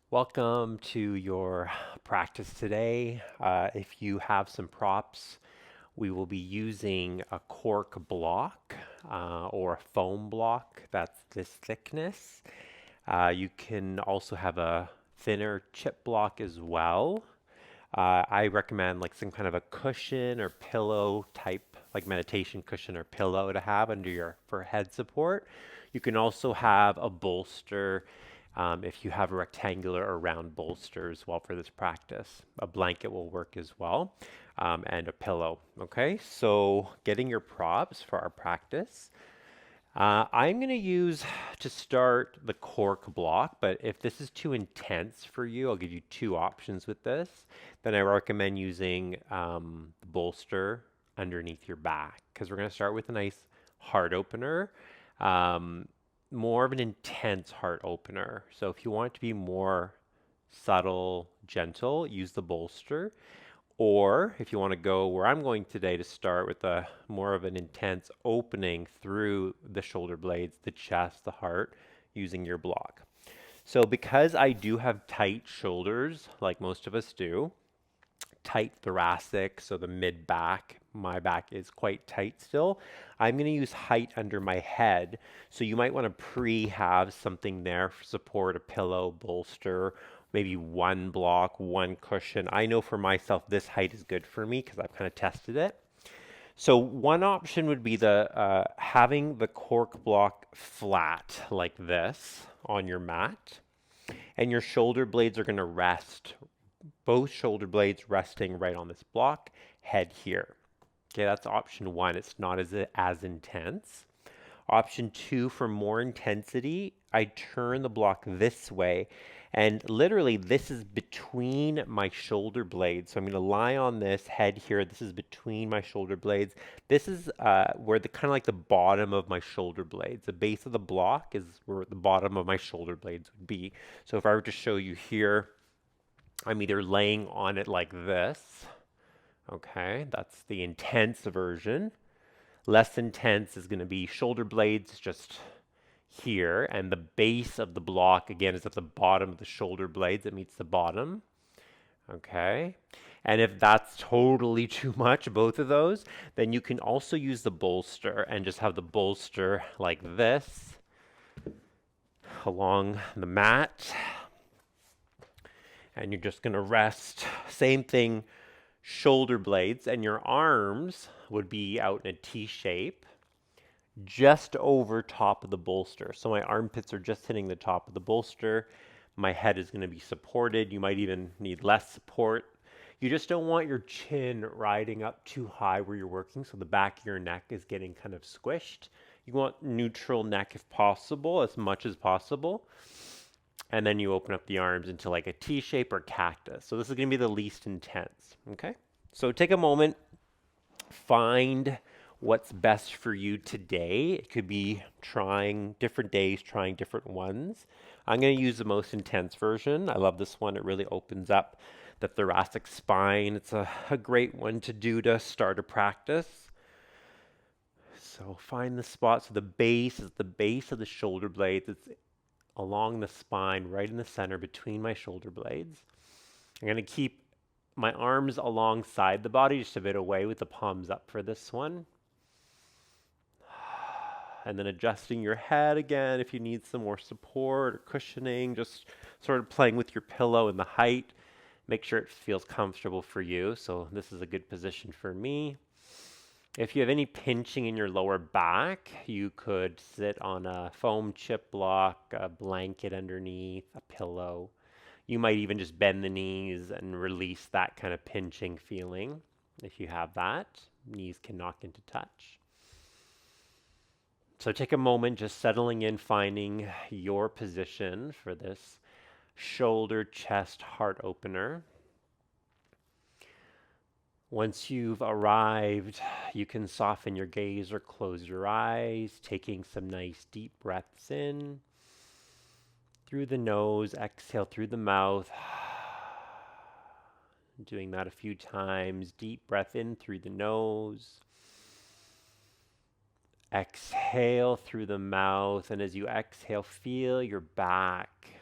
Welcome to your practice today. If you have some props, we will be using a cork block or a foam block that's this thickness. You can also have a thinner chip block as well. I recommend like some kind of a cushion or pillow type, like meditation cushion or pillow to have under your for head support. You can also have a bolster if you have a rectangular or round bolster as well for this practice. A blanket will work as well, and a pillow. Okay, so getting your props for our practice. I'm going to use to start the cork block, but if this is too intense for you, I'll give you two options with this. Then I recommend using the bolster underneath your back because we're going to start with a nice heart opener, um, more of an intense heart opener. So if you want it to be more subtle, gentle, use the bolster. Or if you want to go where I'm going today to start with a more of an intense opening through the shoulder blades, the chest, the heart, using your block. So because I do have tight shoulders, like most of us do, tight thoracic, so the mid back, my back is quite tight still. I'm going to use height under my head. So you might want to have something there for support, a pillow, bolster, maybe one block, one cushion. I know for myself this height is good for me because I've kind of tested it. So one option would be the having the cork block flat like this on your mat, and your shoulder blades are going to rest, both shoulder blades resting right on this block, head here. Okay, that's option one. It's not as intense. Option two, for more intensity, I turn the block this way. And literally, this is between my shoulder blades. So I'm going to lie on this head here. This is between my shoulder blades. This is where the kind of like the bottom of my shoulder blades. The base of the block is where the bottom of my shoulder blades would be. So if I were to show you here, I'm either laying on it like this. Okay, that's the intense version. Less intense is going to be shoulder blades just here, and the base of the block again is at the bottom of the shoulder blades. It meets the bottom. Okay. And if that's totally too much, both of those, then you can also use the bolster and just have the bolster like this along the mat. And you're just going to rest. Same thing, shoulder blades, and your arms would be out in a T shape just over top of the bolster. So my armpits are just hitting the top of the bolster. My head is going to be supported. You might even need less support. You just don't want your chin riding up too high where you're working, so the back of your neck is getting kind of squished. You want neutral neck if possible, as much as possible. And then you open up the arms into like a T shape or cactus. So this is going to be the least intense. Okay. So take a moment, find what's best for you today. It could be trying different days, trying different ones. I'm going to use the most intense version. I love this one. It really opens up the thoracic spine. It's a great one to do to start a practice. So find the spot. So the base is the base of the shoulder blades. It's along the spine, right in the center between my shoulder blades. I'm going to keep my arms alongside the body, just a bit away with the palms up for this one. And then adjusting your head again if you need some more support or cushioning, just sort of playing with your pillow and the height. Make sure it feels comfortable for you. So this is a good position for me. If you have any pinching in your lower back, you could sit on a foam chip block, a blanket underneath, a pillow. You might even just bend the knees and release that kind of pinching feeling. If you have that, knees can knock into touch. So take a moment just settling in, finding your position for this shoulder, chest, heart opener. Once you've arrived, you can soften your gaze or close your eyes, taking some nice deep breaths in through the nose, exhale through the mouth. Doing that a few times. Deep breath in through the nose. Exhale through the mouth, and as you exhale, feel your back